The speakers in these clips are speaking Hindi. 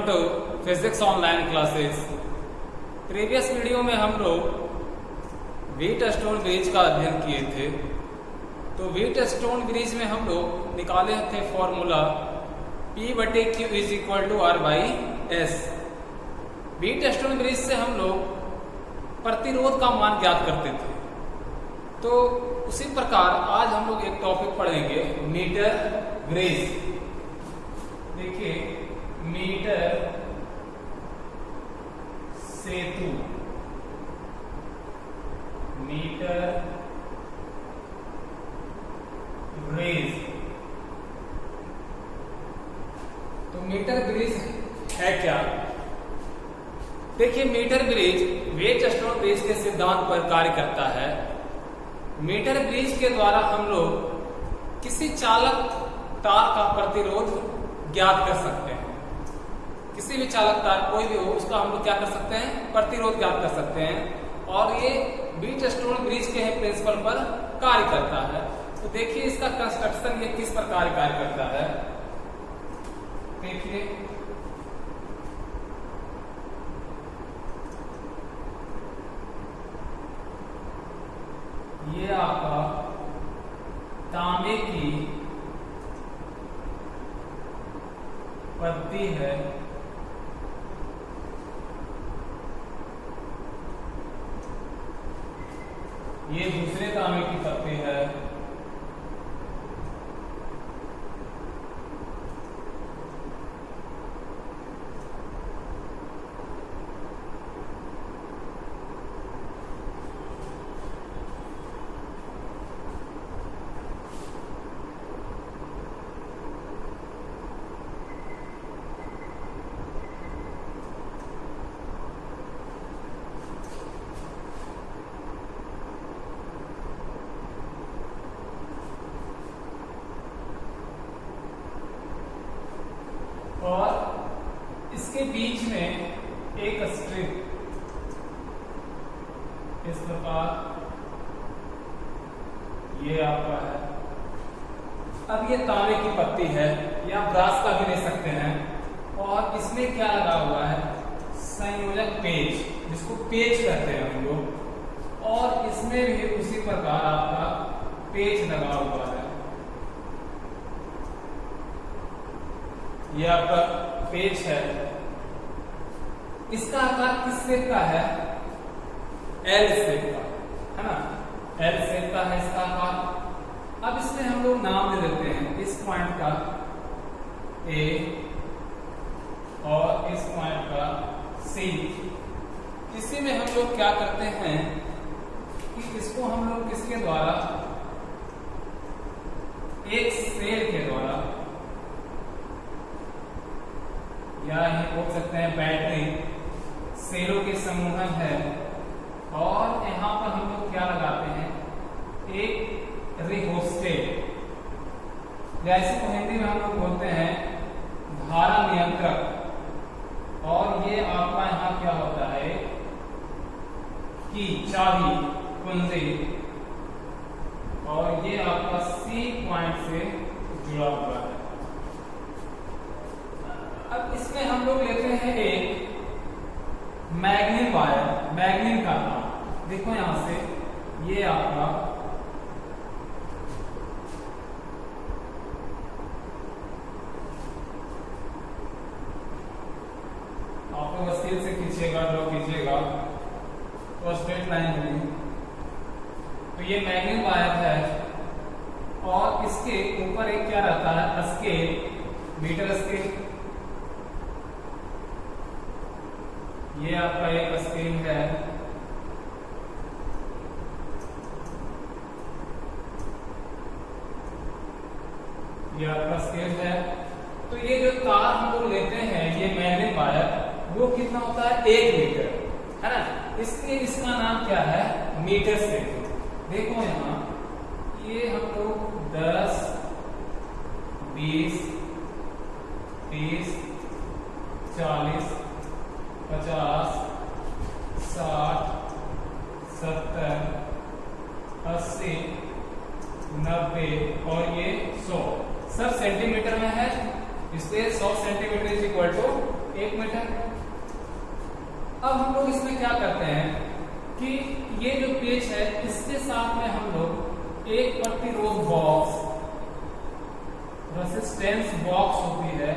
Welcome to physics online classes. Previous video में हम लोग व्हीट स्टोन ब्रिज का अध्ययन किए थे। तो व्हीट स्टोन ब्रिज में हम लोग निकाले थे formula P/Q is equal to R/S। Wheatstone bridge से हम लोग प्रतिरोध का मान ज्ञात करते थे। तो उसी प्रकार आज हम लोग एक टॉपिक पढ़ेंगे, मीटर ब्रिज। देखिए, मीटर सेतु, मीटर ब्रिज। तो मीटर ब्रिज है क्या? देखिए, metre bridge Wheatstone bridge के सिद्धांत पर कार्य करता है। मीटर ब्रिज के द्वारा हम लोग किसी चालक तार का प्रतिरोध ज्ञात कर सकते हैं। किसी भी चालक तार कोई भी हो, उसका हम लोग क्या कर सकते हैं? प्रतिरोध ज्ञात कर सकते हैं। और ये व्हीट स्टोन ब्रिज के प्रिंसिपल पर कार्य करता है। तो देखिए, इसका कंस्ट्रक्शन ये किस प्रकार कार्य करता है। देखिए, ये आपका तांबे की पत्ती है। ये दूसरे तांबे की पत्ती है। और इसके बीच में एक स्ट्रिप इस प्रकार ये आपका है। अब ये तांबे की पत्ती है, या ब्रास का भी ले सकते हैं। और इसमें क्या लगा हुआ है? संयोजक पेच, जिसको पेच कहते हैं हम लोग। और इसमें भी उसी प्रकार आपका पेच लगा हुआ है। ये आपका पेच है। इसका आकार किस शेप का है? एल शेप का है ना। एल शेप का है इसका आकार। अब इसमें हम लोग नाम दे देते हैं, इस पॉइंट का ए और इस पॉइंट का सी। इसी में हम लोग क्या करते हैं कि इसको हम लोग किसके द्वारा, एक सेल के द्वारा, या ये बोल सकते हैं बैटरी, सेलों के समूह है। और यहां पर हम लोग क्या लगाते हैं? एक रिहोस्टेट, जैसे को हिंदी में हम लोग बोलते हैं धारा नियंत्रक। और ये आपका यहां क्या होता है कि चाबी, कुंजी। और ये आपका सी पॉइंट से जुड़ा हुआ है। अब इसमें हम लोग लेते हैं एक मैग्नीन वायर, मैग्नीन का तार। देखो यहां से, ये आपका आपको स्केल से खींचेगा, ड्रॉ कीजिएगा तो स्ट्रेट लाइन होगी। तो ये मैग्नीन वायर है। और इसके ऊपर एक क्या रहता है? Scale, metre scale. ये आपका एक स्केल है। ये आपका स्केल है। तो ये जो तार हम लोग लेते हैं, ये मैग्नेट वायर, वो कितना होता है? 1 मीटर है ना। इसलिए इसका नाम क्या है? मीटर सेतु। देखो यहां, ये हम लोग 10, 20, 30, 40, 50, 60, 70, 80, 90 और ये 100 सब सेंटीमीटर में है। इसलिए 100 centimetre is equal to 1 metre. अब हम लोग इसमें क्या करते हैं कि ये जो पेच है इसके साथ में हम लोग एक प्रतिरोध बॉक्स, रेसिस्टेंस बॉक्स होती है,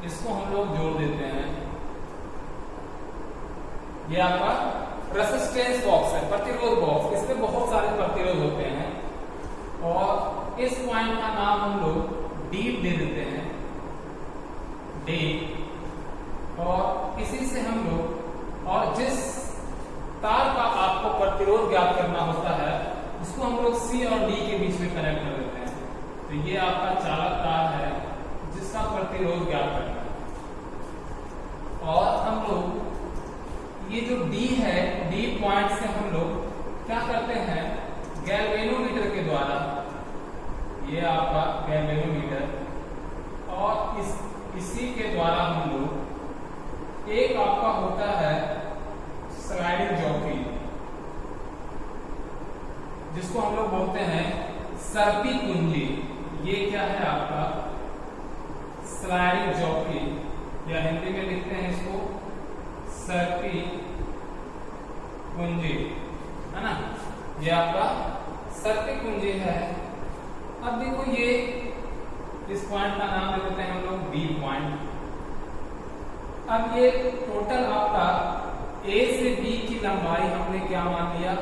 इसको हम लोग जोड़ देते हैं। ये आपका रेसिस्टेंस बॉक्स है, प्रतिरोध बॉक्स। इसमें बहुत सारे प्रतिरोध होते हैं और इस पॉइंट का नाम हम लोग डी दे देते हैं, डी। और इसी से हम लोग, और जिस तार का आपको प्रतिरोध ज्ञात करना होता है उसको हम लोग सी और डी के बीच में कनेक्ट कर देते हैं। तो ये आपका चालक तार है जिसका प्रतिरोध ज्ञात करना है। और हम लोग ये जो डी है, डी पॉइंट से हम लोग क्या करते हैं, गैल्वेनोमीटर के द्वारा, ये आपका गैल्वेनोमीटर, और इसी के द्वारा हम लोग, एक आपका होता है स्लाइडिंग जॉकी, जिसको हम लोग बोलते हैं सर्पी कुंजी। ये क्या है आपका स्लाइडिंग जॉकी, या हिंदी में लिखते हैं इसको सर्पी कुंजी, है ना। ये आपका सर्पी कुंजी है। अब देखो ये इस पॉइंट का नाम दे देते हैं हम लोग बी पॉइंट। अब ये टोटल आपका ए से बी की लंबाई हमने क्या मान लिया,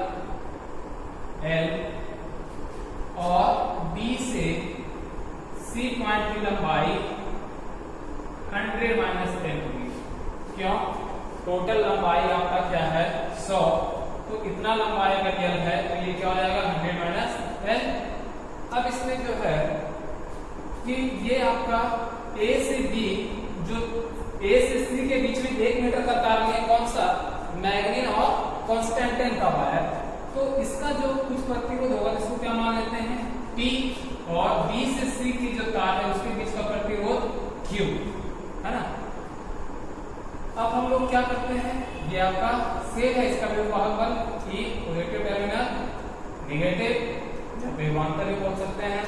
L, और B से C पॉइंट की लंबाई 100 माइनस 10 होगी। क्यों? टोटल लंबाई आपका क्या है 100, तो इतना लंबाई अगर L है तो ये क्या हो जाएगा 100 माइनस 10। अब इसमें जो है कि ये आपका A से B, जो A से C के बीच में 1 मीटर का तार है, कौन सा, मैग्नीन और कॉन्स्टेंटाइन का वायर। तो इसका जो कुछ प्रतिरोध होगा इसको क्या मान लेते हैं P, और B से C की जो तार है उसके बीच का प्रतिरोध Q, है ना। अब हम लोग क्या करते हैं, ये आपका सेम है, इसका व्यवहार बल E, पॉजिटिव टर्मिनल, नेगेटिव या विभवांतर भी बोल सकते हैं।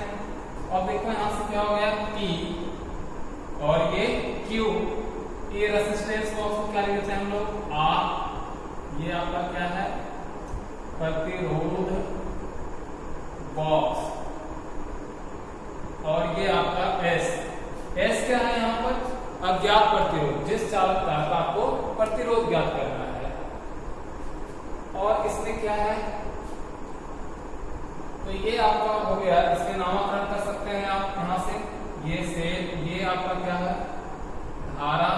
और देखो यहां से क्या हो गया P और ये Q, ये रेसिस्टेंस बॉक्स को क्या लिखते हैं हम लोग R, ये आपका क्या है प्रतिरोध बॉक्स, और ये आपका S। S क्या है यहाँ पर, अज्ञात प्रतिरोध, जिस चालक तार का आपको प्रतिरोध ज्ञात करना है। और इसमें क्या है, तो ये आपका हो गया, इसके नामकरण कर सकते हैं आप यहां से, ये आपका क्या है धारा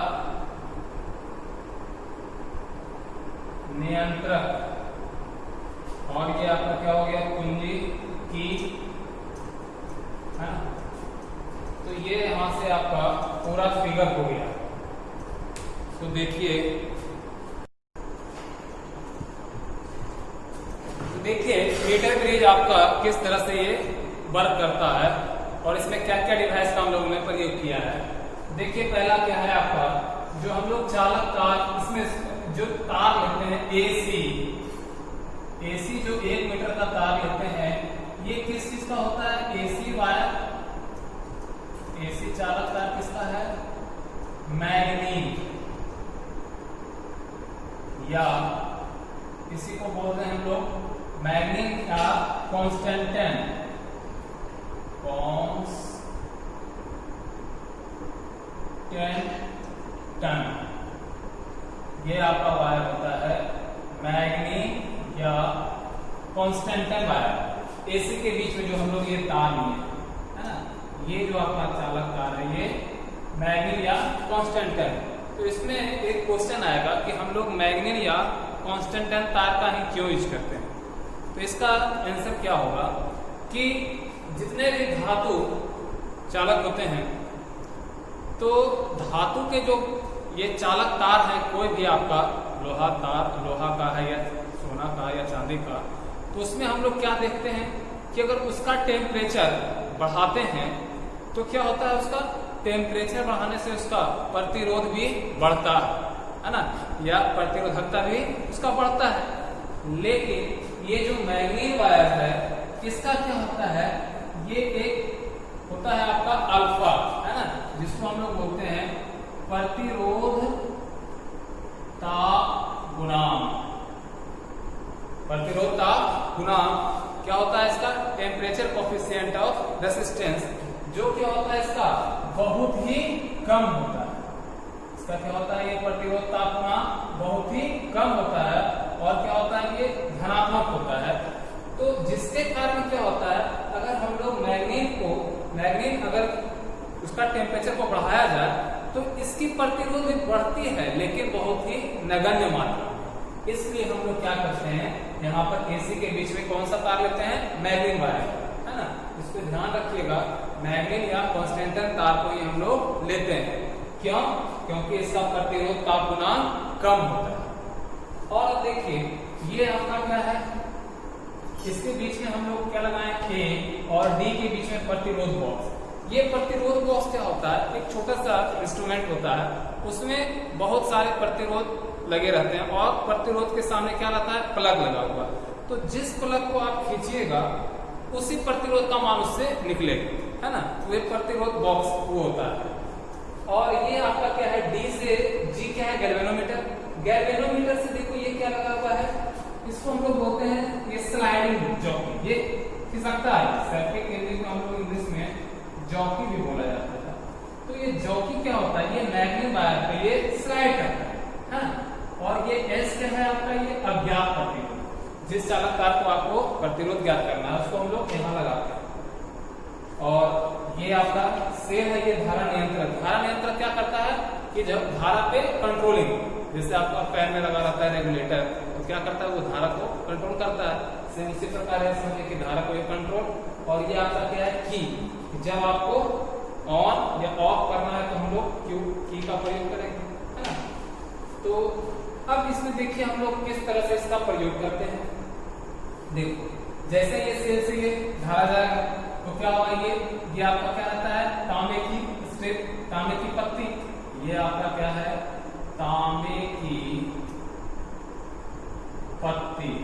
नियंत्रक, और ये आपका क्या हो गया कुंजी की, है ना। तो ये यहां से आपका पूरा फिगर हो गया। तो देखिए मीटर ब्रिज आपका किस तरह से ये वर्क करता है और इसमें क्या क्या डिवाइस का हम लोगों ने प्रयोग किया है। देखिए पहला क्या है आपका, जो हम लोग चालक तार, इसमें जो तार लेते हैं एसी जो 1 मीटर का तार लेते हैं, ये किस चीज का होता है, एसी वायर, एसी चालक तार किसका है, मैग्नीन, या इसी को बोलते हैं हम लोग मैग्नीन या कॉन्स्टेंटाइन, ये आपका वायर होता है मैग्नीन या कॉन्स्टेंटाइन वायर। एसी के बीच में जो हम लोग ये तार लिए, है ना, ये जो आपका चालक तार है ये मैग्नीन या कॉन्स्टेंटाइन। तो इसमें एक क्वेश्चन आएगा कि हम लोग मैग्नीन या कॉन्स्टेंटाइन तार का ही क्यों यूज करते हैं। तो इसका आंसर क्या होगा कि जितने भी धातु चालक होते हैं, तो धातु के जो ये चालक तार है, कोई भी आपका लोहा तार, लोहा का है या सोना का या चांदी का, तो उसमें हम लोग क्या देखते हैं कि अगर उसका टेम्परेचर बढ़ाते हैं तो क्या होता है, उसका टेम्परेचर बढ़ाने से उसका प्रतिरोध भी बढ़ता है ना, या प्रतिरोधकता भी उसका बढ़ता है। लेकिन ये जो मैग्नीन वायर है, इसका क्या होता है, ये एक होता है आपका अल्फा, है ना, जिसको हम लोग बोलते हैं प्रतिरोध ताप गुणांक। प्रतिरोध ताप गुणांक क्या होता है इसका? टेम्परेचर कोफिशिएंट ऑफ रेसिस्टेंस, जो क्या होता है इसका? बहुत ही कम होता है। इसका क्या होता है? ये प्रतिरोध ताप गुणांक बहुत ही कम होता है और क्या होता है? ये धनात्मक होता है। तो जिसके कारण क्या होता है, अगर हम लोग मैग्नीन अगर उसका टेम्परेचर को बढ़ाया जाए तो इसकी प्रतिरोध भी बढ़ती है, लेकिन बहुत ही नगण्य मात्रा में। इसलिए हम लोग क्या करते हैं, यहाँ पर एसी के बीच में कौन सा तार लेते हैं? मैग्नीन वायर, है ना। इसको ध्यान रखिएगा, मैग्नीन या कॉन्स्टेंटन तार को ही हम लोग लेते हैं। क्यों? क्योंकि इसका प्रतिरोध ताप गुणांक कम होता है। और देखिए ये आपका क्या है, इसके बीच में हम लोग क्या लगाएं? ए और डी के बीच में प्रतिरोध बॉक्स। ये प्रतिरोध बॉक्स क्या होता है? एक छोटा सा इंस्ट्रूमेंट होता है, उसमें बहुत सारे प्रतिरोध लगे रहते हैं और प्रतिरोध के सामने क्या रहता है? प्लग लगा हुआ। तो जिस प्लग को आप खींचिएगा उसी प्रतिरोध का मान उससे निकलेगा, है ना। तो ये प्रतिरोध बॉक्स वो होता है। और ये आपका क्या है? डी से जी क्या है? गैल्वेनोमीटर। गैल्वेनोमीटर से देखो ये क्या लगा हुआ है, इसको हम लोग बोलते हैं ये स्लाइडिंग जॉकी। ये खिसकता है, सर्किट केंद्र को हम लोग इंग्लिश में जॉकी भी बोला जाता है। तो ये जॉकी क्या होता है? ये मैग्नीन वायर पे ये स्लाइड करता है ना। और ये एस क्या है आपका? ये अज्ञात प्रतिरोध। जिस चालक तार को आपको प्रतिरोध ज्ञात करना है उसको हम लोग यहाँ लगाते हैं। और ये आपका सेल है, ये धारा नियंत्रक। धारा नियंत्रक क्या करता है कि जब धारा पे कंट्रोलिंग, जैसे आपका फैन में लगा रहता है रेगुलेटर, तो क्या करता है? वो धारा को कंट्रोल करता है। सेम उसी प्रकार है, समझिए कि धारा को ये कंट्रोल। और ये आपका क्या है? की। जब आपको ऑन या ऑफ करना है तो हम लोग क्यू की का प्रयोग करेंगे, है ना। तो अब इसमें देखिए हम लोग किस तरह से इसका प्रयोग करते हैं। देखो जैसे ये सेल से ये धारा जाएगा तो क्या होगा? ये आपका क्या रहता है? तांबे की स्ट्रिप, तांबे की पत्ती। ये आपका क्या है? तांबे की पत्ती,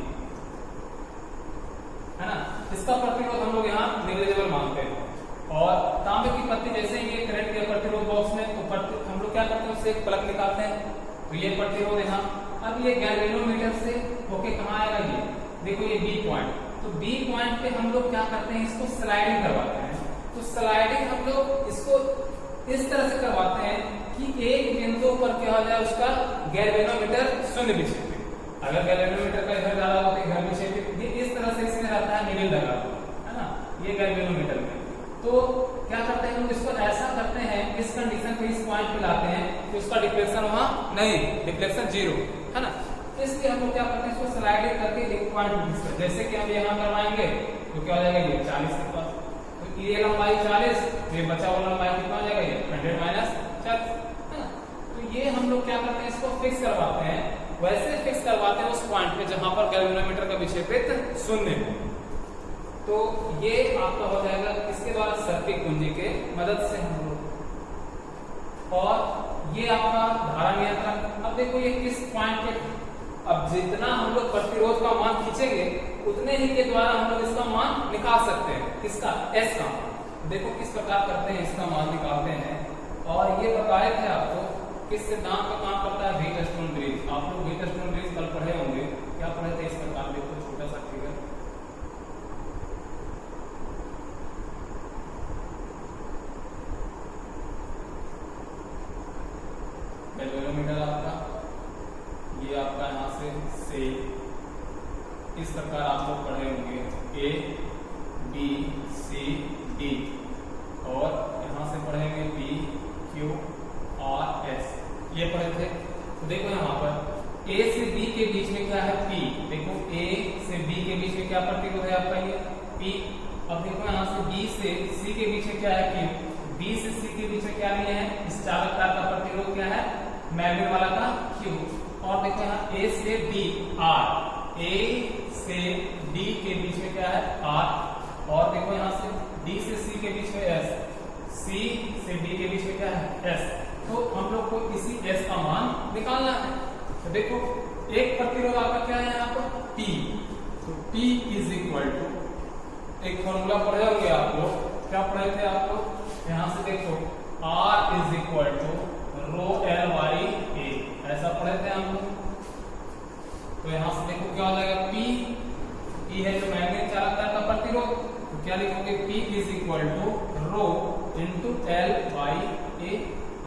है ना। इसका प्रतिरोध हम लोग यहाँ नेग्लिजिबल मानते हैं। और तांबे की पत्ती जैसे ही ये करंट के प्रतिरोध बॉक्स में, तो हम लोग क्या करते हैं? उससे एक प्लग निकालते हैं, तो ये प्रतिरोध यहाँ। अब ये गैल्वेनोमीटर से होके कहाँ आएगा? ये देखो ये बी पॉइंट। तो बी पॉइंट पे हम लोग क्या करते हैं? इसको स्लाइडिंग करवाते हैं। तो स्लाइडिंग हम लोग इसको इस तरह से करवाते हैं कि एक बिंदु पर क्या हो जाए? उसका गैल्वेनोमीटर शून्य विक्षेपित। अगर गैल्वेनोमीटर का इधर डाला हो तो इधर विक्षेपित। ये इस तरह से इसमें रहता है, निडल लगा हुआ, है ना, ये गैल्वेनोमीटर में। तो क्या करते हैं लोग? इसको ऐसा करते हैं, इस कंडीशन पे इस पॉइंट पे लाते हैं कि उसका डिफ्लेक्शन वहां नहीं, डिफ्लेक्शन 0, है ना। इसलिए हम लोग क्या करते हैं? इसको स्लाइडिंग करके एक पॉइंट फिक्स कर, जैसे कि हम यहाँ करवाएंगे तो क्या हो जाएगा? ये 40 के पास। तो ये लंबाई 40, ये बचा हुआ लंबाई कितना हो जाएगा? ये 100 माइनस 40, है ना। तो ये हम लोग क्या करते हैं? इसको फिक्स करवाते हैं, वैसे फिक्स करवाते हैं उस पॉइंट पे जहां पर गैल्वेनोमीटर का विक्षेपित शून्य है। तो ये आपका हो जाएगा किसके द्वारा? सर्किट कुंजी के मदद से हम लोग। और ये आपका धारा नियंत्रक। अब देखो ये किस पॉइंट पे, अब जितना हम लोग प्रतिरोध का मान खींचेंगे उतने ही के द्वारा हम लोग इसका मान निकाल सकते हैं। किसका? एस का। देखो किस प्रकार करते हैं, इसका मान निकालते हैं। और ये बताया था आपको किस सिद्धांत का काम करता है? Wheatstone bridge. आप लोग व्हीटस्टोन ब्रिज कल पढ़े होंगे। क्या पढ़े थे? इस प्रकार देखो छोटा सा फिगर, गैल्वेनोमीटर आपका, ये आपका यहाँ से इस प्रकार आप लोग पढ़े होंगे ए बी सी डी, और यहाँ से पढ़ेंगे पी क्यू आर एस, ये पढ़े थे। तो देखो यहाँ पर ए से बी के बीच में क्या है? पी। देखो ए से बी के बीच में क्या प्रतिरोध है आपका? ये पी। अब देखो यहाँ से बी से सी के बीच में क्या है? क्यू। बी से सी के बीच में क्या लिए हैं? इस चालक तार का प्रतिरोध क्या है? मैग्नेट वाला का क्यू। और देखो यहाँ ए से डी आर, ए से डी के बीच में क्या है? आर। और देखो यहाँ से डी से सी के बीच में एस, सी से डी के बीच में क्या है? एस। तो हम लोग को इसी एस का मान निकालना है। तो देखो एक प्रतिरोध आपका क्या है यहाँ पर? P। तो P इज इक्वल टू, एक फॉर्मूला पढ़े होंगे आप लोग, क्या पढ़े थे आप लोग? यहाँ से देखो R is equal to rho L by A, ऐसा पढ़े थे हम लोग। तो यहां से देखो क्या हो जाएगा, पी है जो मैग्नेट चालकता का प्रतिरोध, तो क्या लिखोगे, P is equal to rho into L by A,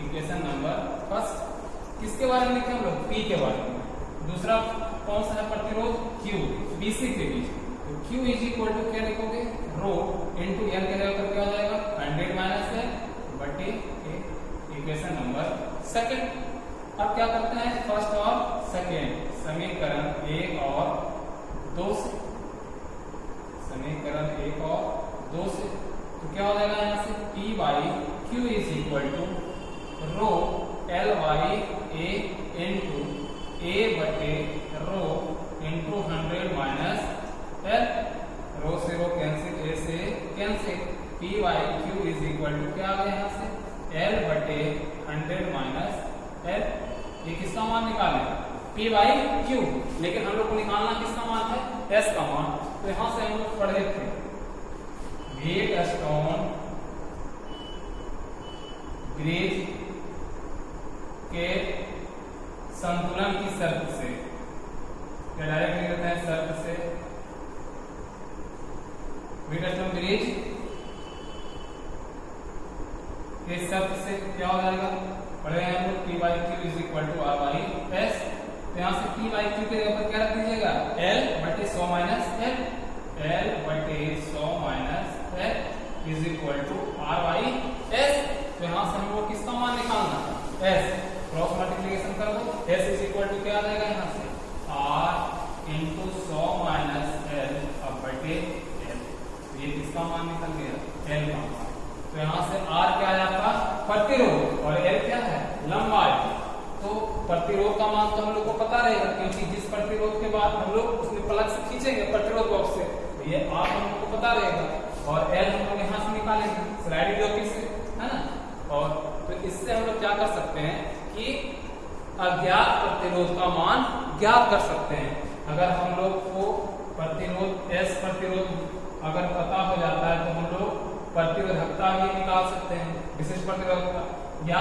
equation number first. किसके बारे में लिखे हम लोग, P के बारे में। दूसरा कौन सा है प्रतिरोध, Q, BC के बीच, तो Q इज इक्वल टू क्या लिखोगे, रो इंटू एल के जगह पर क्या हो जाएगा 100 माइनस एल बटे ए, इक्वेशन नंबर सेकंड। अब क्या करते हैं, फर्स्ट और सेकंड समीकरण 1 और 2 से, समीकरण 1 और 2 से, तो क्या हो जाएगा यहाँ से P by Q is equal to rho L by A into A बटे rho into 100 minus L, rho से रो कैंसिल, ए से cancel, P by Q is equal to क्या आ गया यहाँ से L बटे 100 माइनस एल। ये किसका मान निकालें, P बाई Q, लेकिन हम लोग को निकालना किसका मान है, S का मान। तो यहां से हम लोग पढ़े थे व्हीटस्टोन ब्रिज के संतुलन की शर्त से, क्या डायरेक्ट लिख देते हैं शर्त से, व्हीटस्टोन ब्रिज के शर्त से क्या हो जाएगा, पढ़े हैं हम लोग P by Q is equal to R by S। तो यहाँ से P बाई Q के जगह पर क्या रख दीजिएगा, L बटे 100 माइनस L, L बटे 100 minus L is equal to R by S। तो यहाँ से हमको किसका मान निकालना, S, क्रॉस मल्टीप्लिकेशन कर दो, S इज इक्वल टू क्या आ जाएगा यहाँ से R इंटू 100 माइनस L अब बटे L, ये किसका मान निकल गया, L का मान। तो यहाँ से R क्या है आपका प्रतिरोध और L क्या है लंबाई। तो प्रतिरोध का मान तो हम लोग को पता रहेगा, क्योंकि जिस प्रतिरोध के बाद हम लोग उसमें प्लग से खींचेंगे प्रतिरोध बॉक्स से, तो ये R हम लोग को पता रहेगा, और L हम लोग यहाँ से निकालेंगे स्लाइडिंग ज्योति से, है ना। और तो इससे हम लोग क्या कर सकते हैं कि अज्ञात प्रतिरोध का मान ज्ञात कर सकते हैं। अगर हम लोग को प्रतिरोध S प्रतिरोध अगर पता हो जाता है तो हम लोग प्रतिरोधकता भी निकाल सकते हैं, विशिष्ट प्रतिरोधकता, या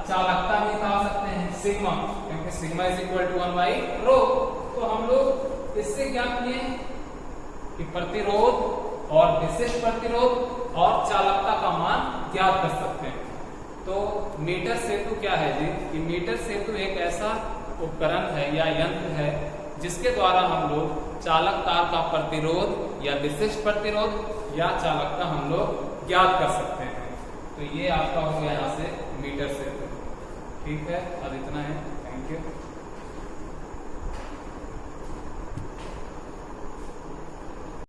चालकता भी निकाल सकते हैं सिग्मा, क्योंकि sigma is equal to 1 by rho. तो हम लोग इससे क्या किए कि प्रतिरोध और विशिष्ट प्रतिरोध और चालकता का मान ज्ञात कर सकते हैं। तो मीटर सेतु क्या है जी, कि मीटर सेतु एक ऐसा उपकरण है या यंत्र है जिसके द्वारा हम लोग चालक तार का प्रतिरोध या विशिष्ट प्रतिरोध या चालकता हम लोग ज्ञात कर सकते हैं। तो ये आपका हो गया यहाँ से मीटर सेतु। ठीक है, अब इतना है, थैंक यू।